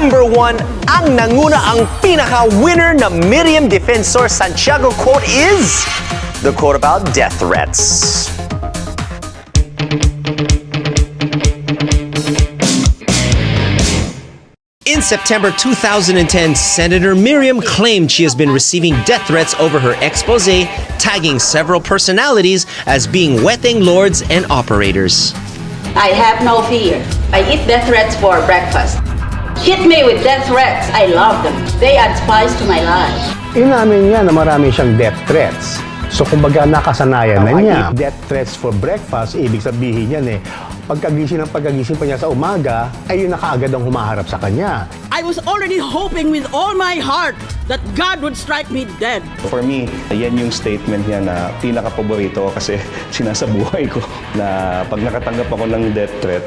Number 1, ang nanguna ang pinaka-winner na Miriam Defensor Santiago quote is the quote about death threats. In September 2010, Senator Miriam claimed she has been receiving death threats over her expose, tagging several personalities as being weteng lords and operators. I have no fear. I eat death threats for breakfast. Hit me with death threats. I love them. They add spice to my life. Inamin niya na marami siyang death threats. So kumbaga nakasanayan na niya. Death threats for breakfast, ibig sabihin yan pagkagising pa niya sa umaga, ay yun na kaagad ang humaharap sa kanya. I was already hoping with all my heart that God would strike me dead. For me, yan yung statement niya na pinaka-paborito ko kasi sinasabuhay ko na pag nakatanggap ako ng death threat,